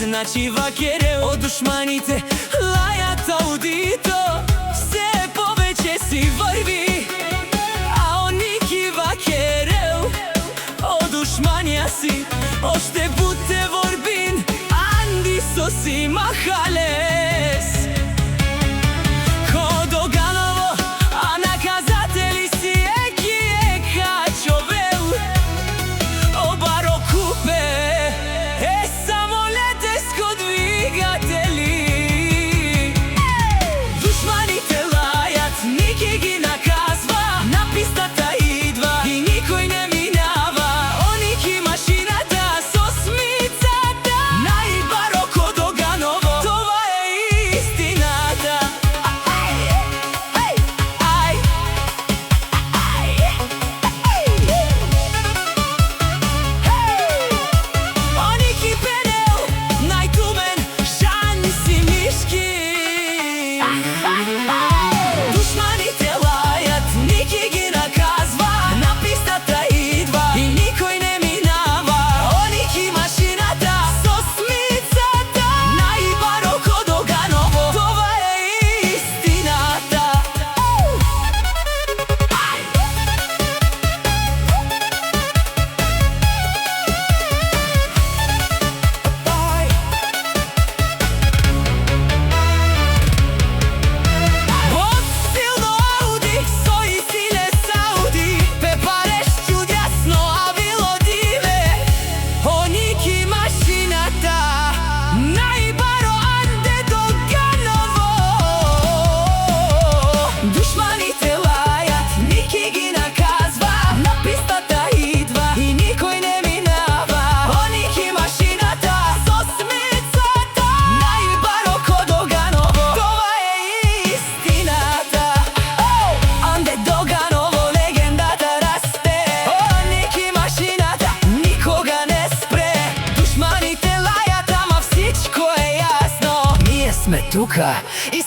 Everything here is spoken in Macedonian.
значи вакере од душманите лајат аудито. Се повеќе си врви, а оники вакерел од душманија си. Оште буте ворбин, анди со си махалес. Ходоганово, а наказатели си еки ека човел. Обаро купе, самолетеско двигатели. Душманите лајат, нике ги наказва. На пистата идва и никој не минава. Оники машината со смицата. Најбаро Ходоганово, това е истината. Оники пенел, најтумен, шанси мишки. Душманите лајат, нике ги наказва. На пистата идва и никој не минава. Оники машината со смицата. Најбаро Ходоганово, това е истината. Од силно ауди, со и силе сауди, пепареш чудесно, а било диве. Оники машината, најбаро Анде Доганово. Душманите лајат, нике ги наказва. На пистата идва и никој не минава. Оники машината со смицата. Најбаро Ходоганово, това е истината. Анде Доганово, легендата расте. Оники машината никога не спре. Душманите лајат, ама всичко е јасно. Ние сме тука и